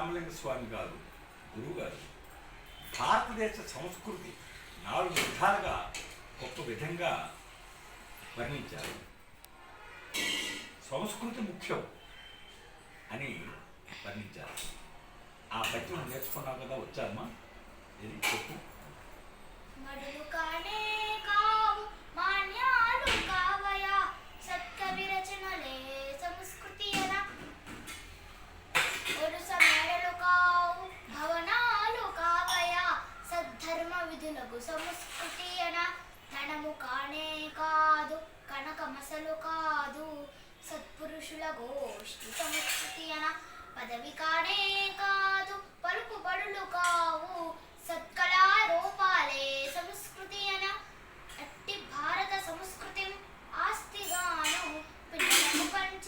రామలింగ స్వామి గారు గురువు గారు భారతదేశ సంస్కృతి 4 విధాలుగా గొప్ప విధంగా వర్ణించారు. సంస్కృతి ముఖ్యం అని వర్ణించారు. ఆ పద్యం నేర్చుకున్నావు కదా, వచ్చారమ్మా? ఇది చెప్పు. సంస్కృతి అన ధనము కానే కాదు, కనకమసలు కాదు, సత్పురుషుల గోష్ఠి సంస్కృతి అన పదవి కానే కాదు, పలుకుబడులు కావు, సత్కళారూపాలే సంస్కృతి అన అట్టి భారత సంస్కృతి ఆస్తిగాను పిల్లలకు పంచ